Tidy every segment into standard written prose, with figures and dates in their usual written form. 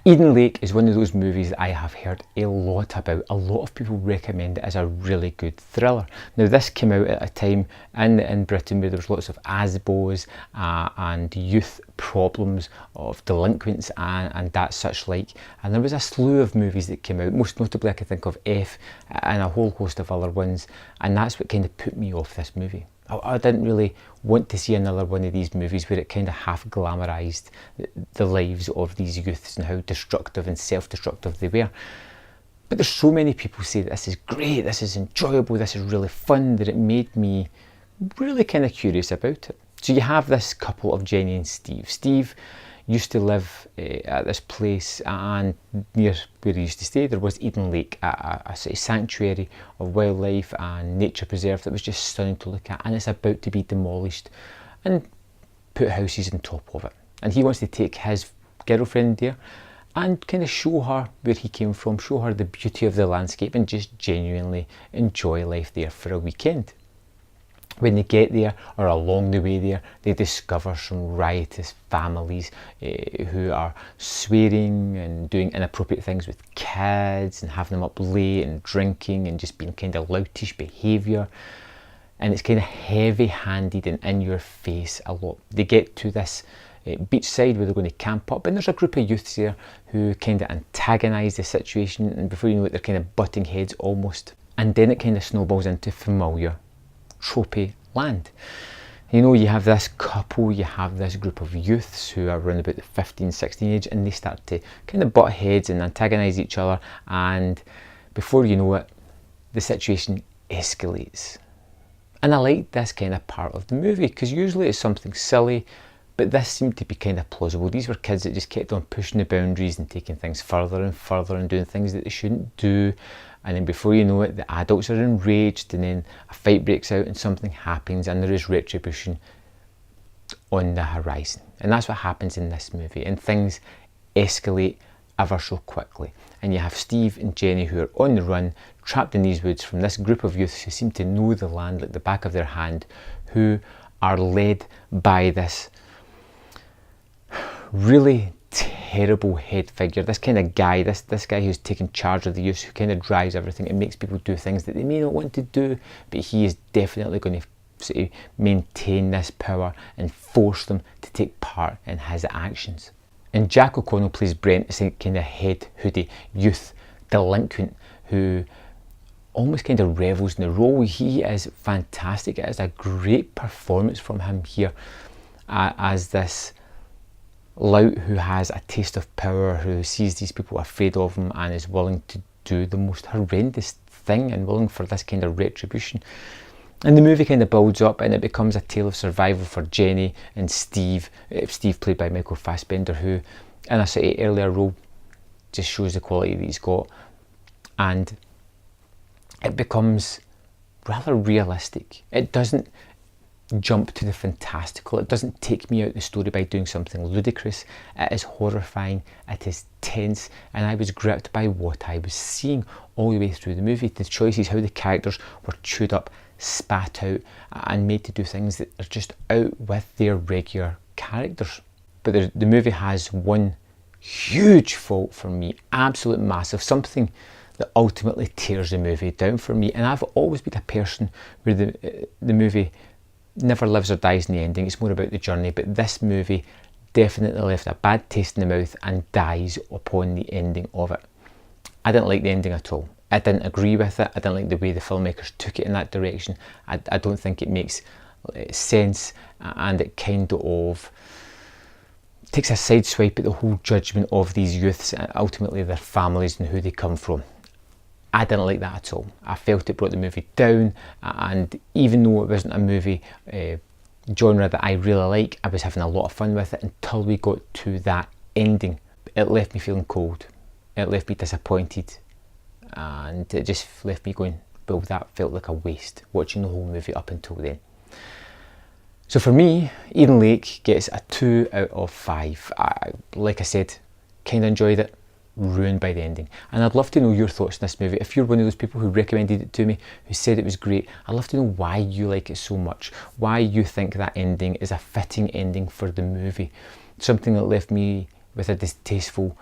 Eden Lake is one of those movies that I have heard a lot about. A lot of people recommend it as a really good thriller. Now, this came out at a time in Britain where there was lots of ASBOs and youth problems of delinquents and that such like. And there was a slew of movies that came out, most notably I can think of F and a whole host of other ones. And that's what kind of put me off this movie. I didn't really want to see another one of these movies where it kind of half glamorised the lives of these youths and how destructive and self-destructive they were. But there's so many people say that this is great, this is enjoyable, this is really fun, that it made me really kind of curious about it. So you have this couple of Jenny and Steve. Steve used to live at this place, and near where he used to stay there was Eden Lake, a sort of sanctuary of wildlife and nature preserve that was just stunning to look at, and it's about to be demolished and put houses on top of it. And he wants to take his girlfriend there and kind of show her where he came from, show her the beauty of the landscape, and just genuinely enjoy life there for a weekend. When they get there, or along the way there, they discover some riotous families who are swearing and doing inappropriate things with kids and having them up late and drinking and just being kind of loutish behaviour. And it's kind of heavy-handed and in your face a lot. They get to this beachside where they're going to camp up, and there's a group of youths there who kind of antagonise the situation, and before you know it, they're kind of butting heads almost. And then it kind of snowballs into familiar tropey land. You know, you have this couple, you have this group of youths who are around about the 15, 16 age, and they start to kind of butt heads and antagonise each other, and before you know it, the situation escalates. And I like this kind of part of the movie, because usually it's something silly, but this seemed to be kind of plausible. These were kids that just kept on pushing the boundaries and taking things further and further and doing things that they shouldn't do. And then before you know it, the adults are enraged, and then a fight breaks out and something happens, and there is retribution on the horizon. And that's what happens in this movie, and things escalate ever so quickly. And you have Steve and Jenny who are on the run, trapped in these woods from this group of youths who seem to know the land like the back of their hand, who are led by this really terrible head figure, this kind of guy, this guy who's taken charge of the youth, who kind of drives everything and makes people do things that they may not want to do, but he is definitely going to sort of maintain this power and force them to take part in his actions. And Jack O'Connell plays Brent, this kind of head hoodie youth delinquent who almost kind of revels in the role. He is fantastic. It is a great performance from him here as this lout who has a taste of power, who sees these people afraid of him and is willing to do the most horrendous thing and willing for this kind of retribution. And the movie kind of builds up, and it becomes a tale of survival for Jenny and Steve, Steve played by Michael Fassbender, who in a sort of earlier role just shows the quality that he's got. And it becomes rather realistic. It doesn't jump to the fantastical. It doesn't take me out the story by doing something ludicrous. It is horrifying, it is tense, and I was gripped by what I was seeing all the way through the movie. The choices, how the characters were chewed up, spat out, and made to do things that are just out with their regular characters. But the movie has one huge fault for me, absolute massive, something that ultimately tears the movie down for me. And I've always been a person where the movie never lives or dies in the ending. It's more about the journey, but this movie definitely left a bad taste in the mouth and dies upon the ending of it. I didn't like the ending at all. I didn't agree with it. I didn't like the way the filmmakers took it in that direction. I don't think it makes sense, and it kind of takes a side swipe at the whole judgment of these youths and ultimately their families and who they come from. I didn't like that at all. I felt it brought the movie down, and even though it wasn't a movie genre that I really like, I was having a lot of fun with it until we got to that ending. It left me feeling cold. It left me disappointed, and it just left me going, well, that felt like a waste, watching the whole movie up until then. So for me, Eden Lake gets a 2 out of 5. Like I said, kind of enjoyed it, ruined by the ending. And I'd love to know your thoughts on this movie. If you're one of those people who recommended it to me, who said it was great, I'd love to know why you like it so much, why you think that ending is a fitting ending for the movie. Something that left me with a distasteful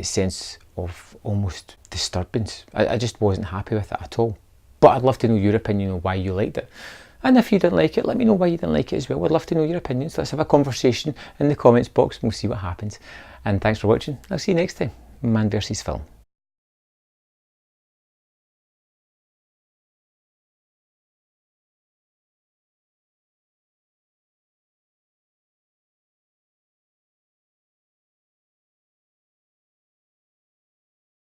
sense of almost disturbance. I just wasn't happy with it at all. But I'd love to know your opinion on why you liked it. And if you didn't like it, let me know why you didn't like it as well. I'd love to know your opinions. Let's have a conversation in the comments box and we'll see what happens. And thanks for watching. I'll see you next time. Man versus Film.